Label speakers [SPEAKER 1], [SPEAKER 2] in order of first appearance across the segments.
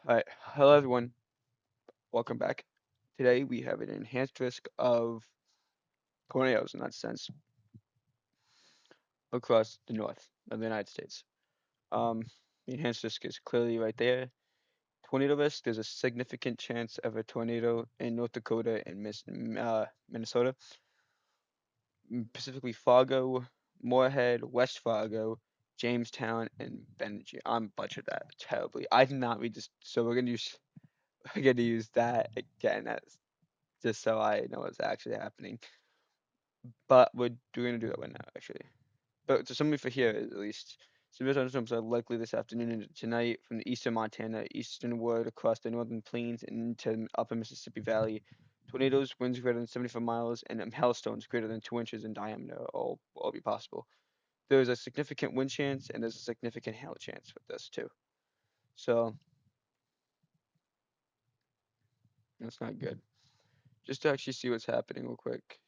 [SPEAKER 1] All right, hello everyone. Welcome back. Today we have an enhanced risk of tornadoes in that sense across the north of the United States. Um, the enhanced risk is clearly right there. Tornado risk. There's a significant chance of a tornado in North Dakota and Minnesota, specifically Fargo, Moorhead, West Fargo, Jamestown, and Bemidji. I'm butchered that terribly. I did not read this, so we're gonna use that again as just so I know what's actually happening. But we're gonna do that right now, actually. But to summary for here, at least, severe thunderstorms are likely this afternoon and tonight from the eastern Montana, easternward across the northern plains and into upper Mississippi Valley. Tornadoes, winds greater than 75 miles, and hailstones greater than 2 inches in diameter all be possible. There is a significant wind chance and there's a significant hail chance with this too. So that's not good. Just to actually see what's happening real quick.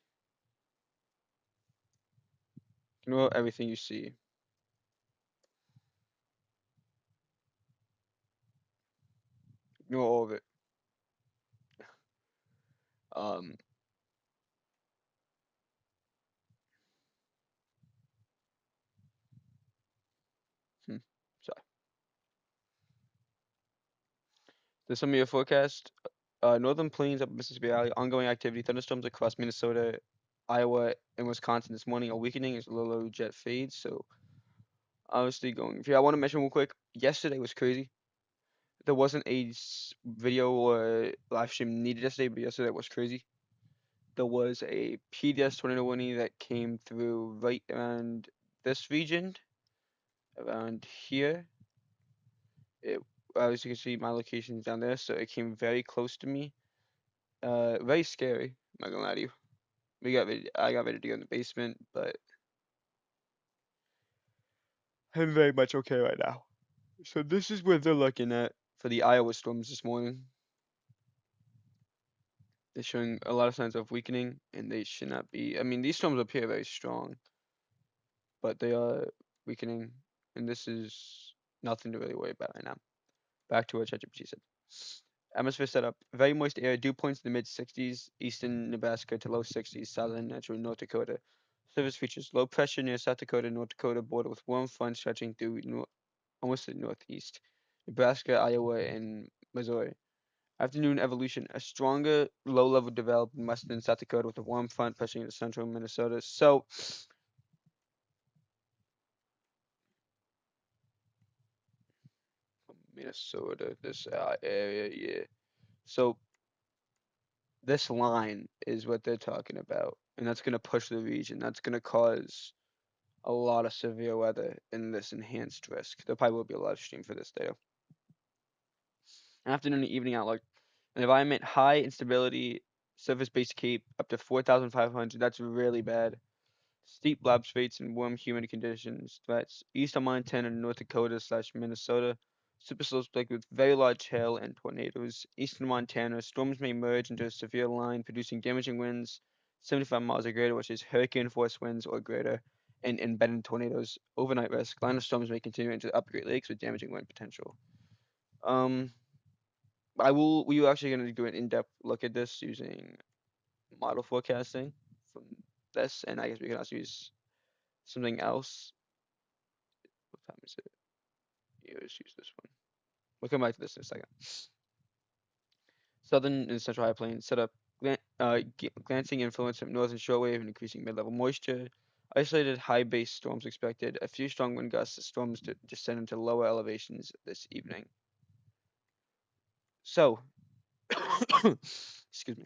[SPEAKER 1] Ignore everything you see. Ignore all of it. Um, hmm, sorry. The summary of forecast. Northern plains up Mississippi Valley, ongoing activity, thunderstorms across Minnesota, Iowa, and Wisconsin this morning are weakening as low jet fades. So obviously going. Yeah, I want to mention real quick. Yesterday was crazy. There wasn't a video or live stream needed yesterday, but yesterday was crazy. There was a PDS tornado warning that came through right around this region, around here. It, as you can see, my location is down there, so it came very close to me. Very scary. I'm not gonna lie to you. I got ready to go in the basement, but I'm very much okay right now. So this is what they're looking at for the Iowa storms this morning. They're showing a lot of signs of weakening, and they should not be. I mean, these storms appear very strong, but they are weakening, and this is nothing to really worry about right now. Back to what ChatGPT said. Atmosphere setup. Very moist air. Dew points in the mid 60s, eastern Nebraska to low 60s, southern natural North Dakota. Surface features. Low pressure near South Dakota, North Dakota border with warm front stretching through almost to the northeast. Nebraska, Iowa, and Missouri. Afternoon evolution. A stronger low level developed in western South Dakota with a warm front pushing into central Minnesota. So, Minnesota, this area, yeah. So, this line is what they're talking about. And that's going to push the region. That's going to cause a lot of severe weather in this enhanced risk. There probably will be a live stream for this day. Afternoon and evening outlook. An environment high instability, surface based cape up to 4,500. That's really bad. Steep lobs rates and warm, humid conditions. Threats east of Montana, North Dakota slash Minnesota. Super slow spike with very large hail and tornadoes. Eastern Montana, storms may merge into a severe line, producing damaging winds 75 miles or greater, which is hurricane force winds or greater, and embedded tornadoes. Overnight risk. Line of storms may continue into the upper Great Lakes with damaging wind potential. Um, we are actually going to do an in-depth look at this using model forecasting from this, and I guess we can also use something else. What time is it? Yeah, let's use this one. We'll come back to this in a second. Southern and central high plains set up glancing influence of northern shortwave and increasing mid-level moisture. Isolated high base storms expected. A few strong wind gusts as storms to descend into lower elevations this evening. So, excuse me.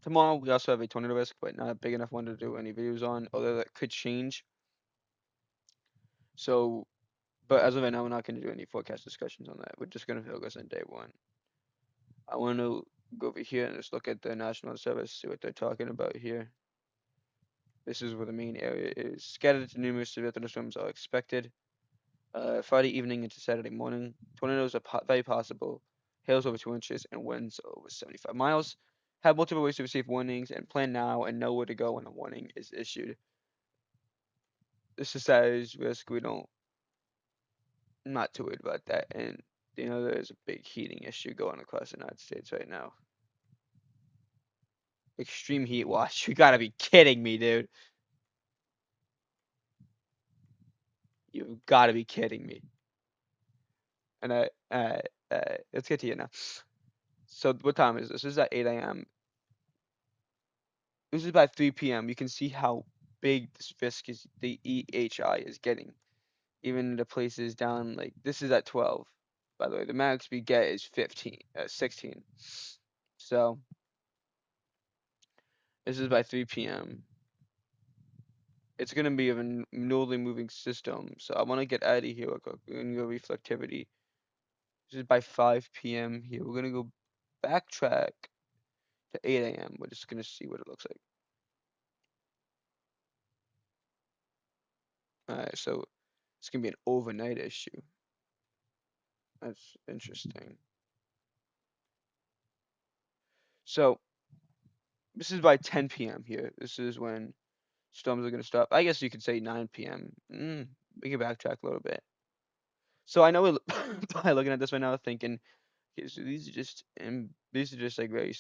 [SPEAKER 1] Tomorrow we also have a tornado risk, but not a big enough one to do any videos on, although that could change. So, but as of right now, we're not going to do any forecast discussions on that. We're just going to focus on day one. I want to go over here and just look at the National Service, see what they're talking about here. This is where the main area is. Scattered to numerous severe thunderstorms are expected. Friday evening into Saturday morning. Tornadoes are very possible. Hails over 2 inches and winds over 75 miles. Have multiple ways to receive warnings and plan now and know where to go when a warning is issued. This is size risk. We don't, I'm not too worried about that. And You know, there's a big heating issue going across the United States right now. Extreme heat watch. You gotta be kidding me, dude. You've gotta be kidding me. And let's get to it now. So what time is this? This is at 8 a.m. This is by 3 p.m. You can see how big this viscous the EHI is getting. Even the places down like this is at 12. By the way, the max we get is 16. So this is by 3 p.m. It's gonna be of a newly moving system. So I want to get out of here. We're gonna go reflectivity. This is by 5 p.m. here. We're gonna go backtrack to 8 a.m. We're just gonna see what it looks like. Alright, so it's gonna be an overnight issue. That's interesting. So this is by 10 p.m. here. This is when storms are gonna stop. I guess you could say 9 p.m. We can backtrack a little bit. So I know by looking at this right now, thinking, okay, so these are just like very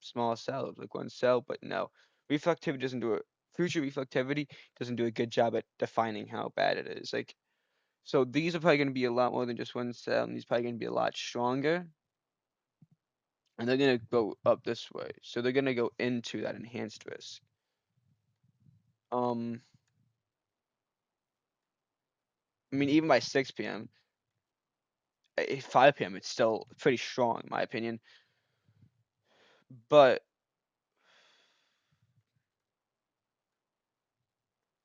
[SPEAKER 1] small cells, like one cell. But no, reflectivity doesn't do it. Future reflectivity doesn't do a good job at defining how bad it is. Like, so these are probably going to be a lot more than just one cell, and these probably going to be a lot stronger, and they're going to go up this way. So they're going to go into that enhanced risk. Um, I mean, even by 6 p.m., 5 p.m., it's still pretty strong, in my opinion. But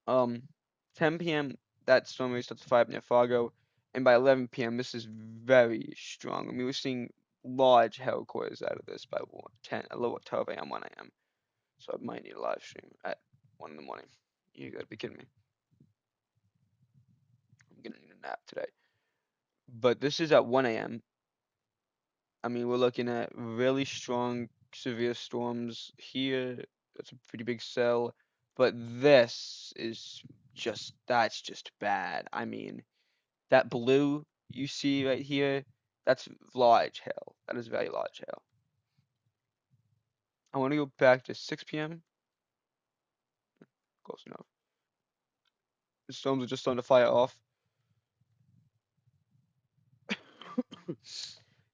[SPEAKER 1] 10 p.m. that storm really starts to fire up near Fargo, and by 11 p.m. this is very strong. I mean, we're seeing large hail cores out of this by 10, a little 12 a.m., 1 a.m. So I might need a live stream at 1 in the morning. You gotta be kidding me. I'm gonna need a nap today. But this is at 1 a.m. I mean, we're looking at really strong, severe storms here. That's a pretty big cell. But this is that's just bad. I mean, that blue you see right here, that's large hail. That is very large hail. I want to go back to 6 p.m. Close enough. The storms are just starting to fire off.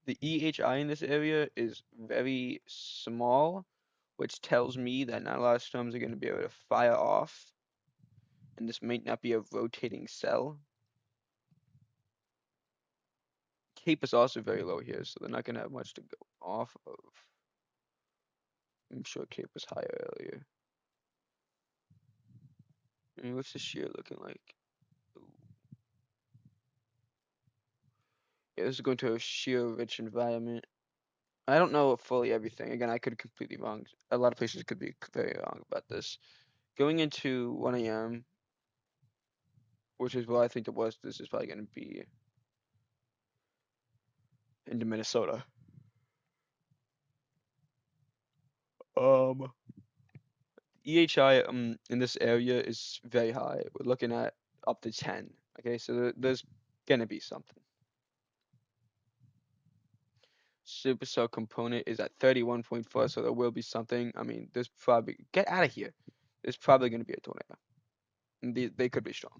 [SPEAKER 1] The EHI in this area is very small, which tells me that not a lot of storms are going to be able to fire off, and this might not be a rotating cell. Cape is also very low here, so they're not going to have much to go off of. I'm sure Cape was higher earlier. I mean, what's the shear looking like? Ooh. Yeah, this is going to a shear-rich environment. I don't know fully everything. Again, I could be completely wrong. A lot of places could be very wrong about this. Going into 1 a.m., which is what I think the worst this is probably going to be into Minnesota. Um, EHI in this area is very high. We're looking at up to 10. Okay, so there's gonna be something. Supercell component is at 31.4, so there will be something. I mean, there's probably get out of here. There's probably gonna be a tornado. And they could be strong.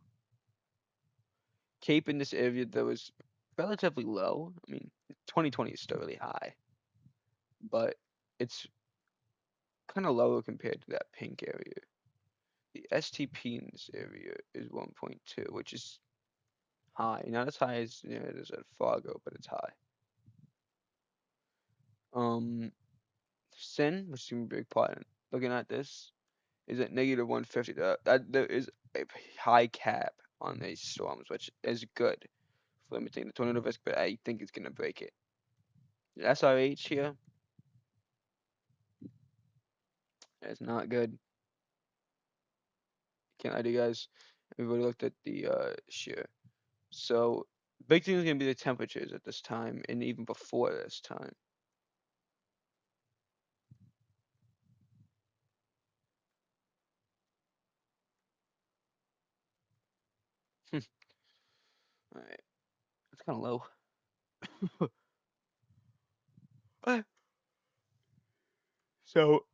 [SPEAKER 1] Cape in this area that was relatively low. I mean, 2020 is still really high, but it's kind of lower compared to that pink area. The STP in this area is 1.2, which is high. Not as high as it is at Fargo, but it's high. Um, Sin, which is a big part in looking at this, is at negative 150. That there is a high cap on these storms, which is good for limiting the tornado risk, but I think it's gonna break it. The SRH here is not good. Can't lie to you guys. Everybody looked at the shear. So big thing is gonna be the temperatures at this time, and even before this time. All right, it's kind of low. Uh, So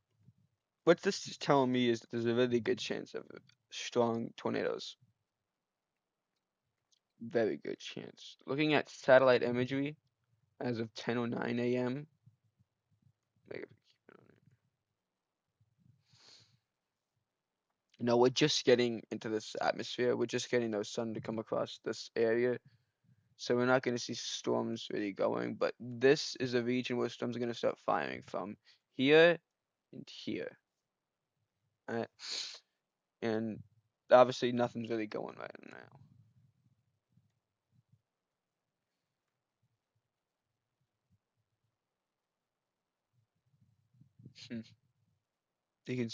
[SPEAKER 1] what this is telling me is that there's a really good chance of strong tornadoes. Very good chance. Looking at satellite imagery as of 10:09 a.m. No, we're just getting into this atmosphere. We're just getting the sun to come across this area. So we're not going to see storms really going. But this is a region where storms are going to start firing from here and here. Uh, and obviously nothing's really going right now. Hmm.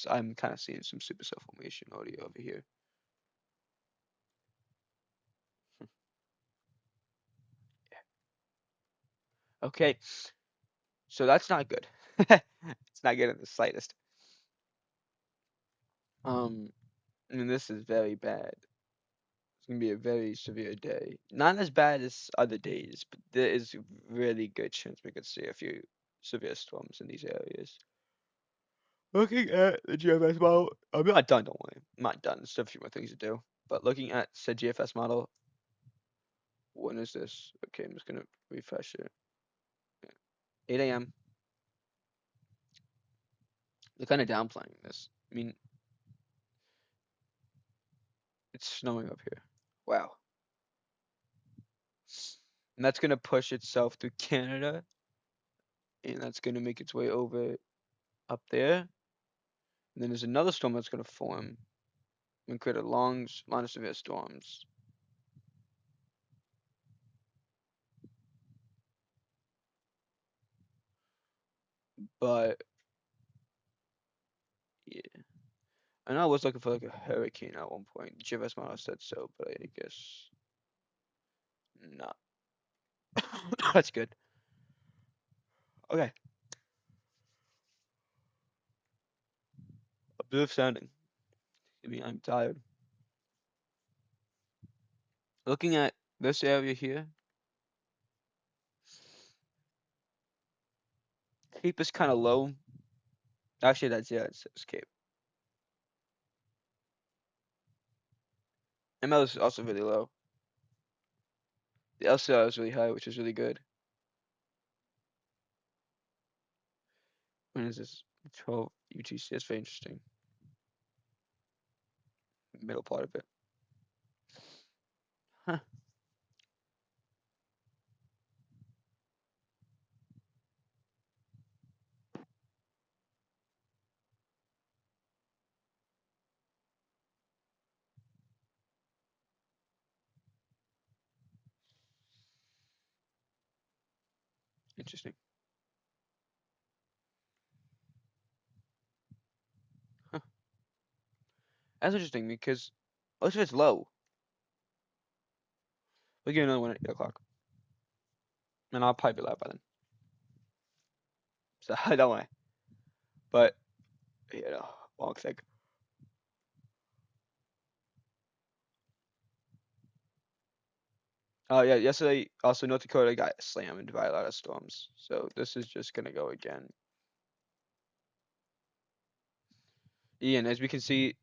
[SPEAKER 1] I'm kind of seeing some supercell formation audio over here. Okay, so that's not good. It's not good in the slightest. Um, I mean, this is very bad. It's gonna be a very severe day. Not as bad as other days, but there is a really good chance we could see a few severe storms in these areas. Looking at the GFS model, I'm not done, don't worry. I'm not done. There's still a few more things to do. But looking at said GFS model, when is this? Okay, I'm just gonna refresh it. 8 a.m. They're kind of downplaying this. I mean, it's snowing up here. Wow. And that's gonna push itself through Canada, and that's gonna make its way over up there. And then there's another storm that's gonna form and create a long line of severe storms. But yeah, I know I was looking for like a hurricane at one point. GFS model said so, but I guess not. That's good. Okay, observe sounding. I mean, I'm tired. Looking at this area here, Cape is kind of low. Actually, that's yeah, it's Cape. ML is also really low. The LCR is really high, which is really good. When is this? 12 UTC. That's very interesting. Middle part of it. Huh. Interesting. Huh. That's interesting because most of it's low. We'll get another one at 8 o'clock. And I'll probably be live by then. So I don't worry. But, long thing. Oh, yeah, yesterday, also North Dakota got slammed by a lot of storms. So this is just going to go again. Ian, as we can see,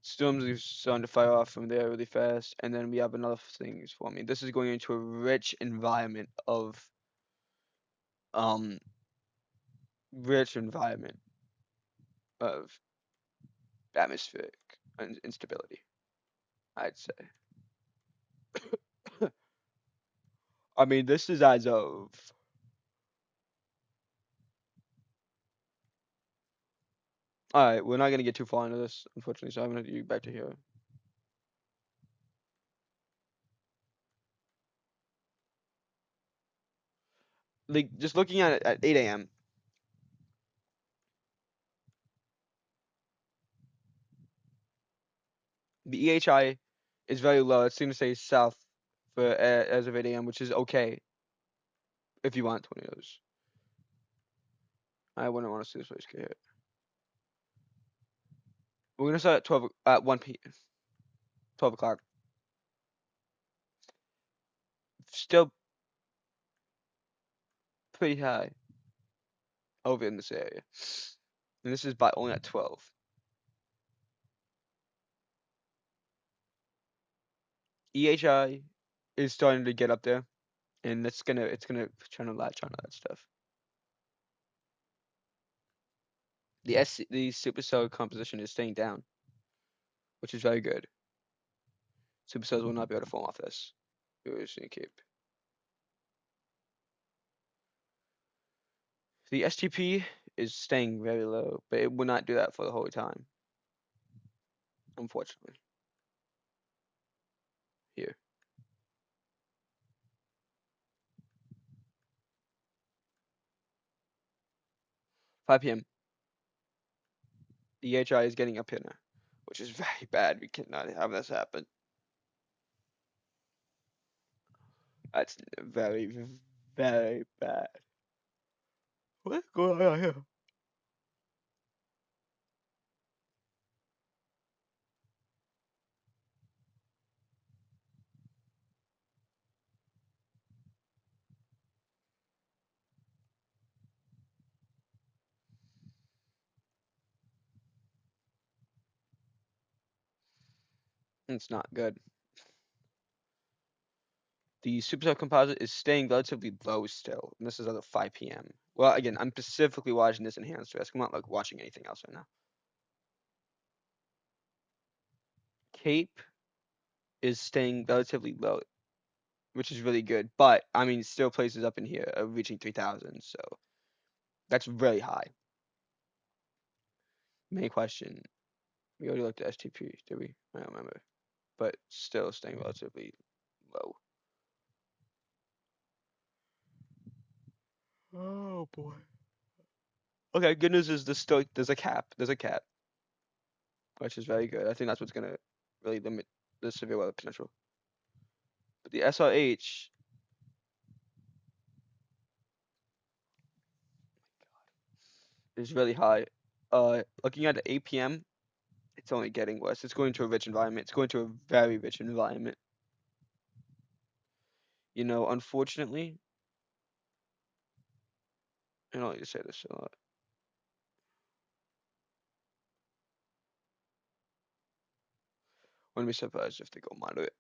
[SPEAKER 1] storms are starting to fire off from there really fast. And then we have another thing forming. This is going into a rich environment of, um, rich environment of atmospheric instability, I'd say. I mean, this is as of. All right, we're not gonna get too far into this, unfortunately. So I'm gonna do back to here. Like just looking at it at 8 a.m. The EHI is very low. It's going to say south for as of 8 a.m., which is okay if you want tornadoes. I wouldn't want to see this place get hit. We're gonna start at 12 at 1 p. 12 o'clock. Still pretty high over in this area. And this is by only at 12. EHI is starting to get up there, and it's gonna try to latch on to that stuff. The supercell composition is staying down, which is very good. Supercells will not be able to fall off this. We're just gonna keep. The STP is staying very low, but it will not do that for the whole time, unfortunately. Here, 5 p.m. The EHI is getting up here now, which is very bad. We cannot have this happen. That's very, very bad. What's going on here? It's not good. The supercell composite is staying relatively low still, and this is at 5 p.m. Well, again, I'm specifically watching this enhanced risk. I'm not like watching anything else right now. Cape is staying relatively low, which is really good. But I mean, still places up in here, reaching 3,000. So that's really high. Main question. We already looked at STP, did we? I don't remember. But still staying relatively low. Oh boy. Okay, good news is there's a cap. There's a cap, which is very good. I think that's what's gonna really limit the severe weather potential. But the SRH is really high. Looking at the APM, it's only getting worse. It's going to a rich environment. It's going to a very rich environment. Unfortunately, I don't like to say this a lot. Wouldn't be surprised if they go moderate.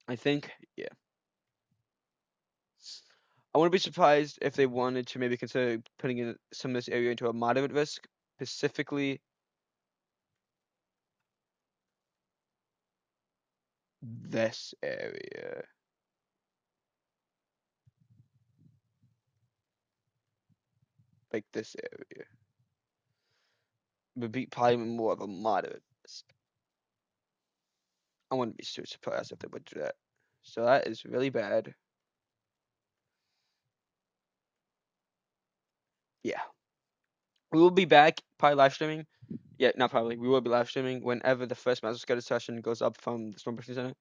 [SPEAKER 1] I think, yeah. I wouldn't be surprised if they wanted to maybe consider putting in some of this area into a moderate risk, specifically this area. Like this area. Would be probably more of a moderate risk. I wouldn't be too surprised if they would do that. So that is really bad. Yeah. We will be back, probably live streaming. Yeah, not probably. We will be live streaming whenever the first master schedule session goes up from the Storm Briefing Center.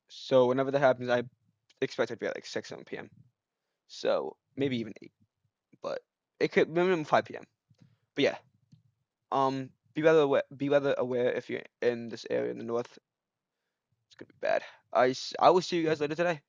[SPEAKER 1] So whenever that happens, I expect it to be at like 6, 7 p.m. So maybe even 8. But it could minimum 5 p.m. But yeah. Be rather aware if you're in this area in the north. It's gonna be bad. I will see you guys later today.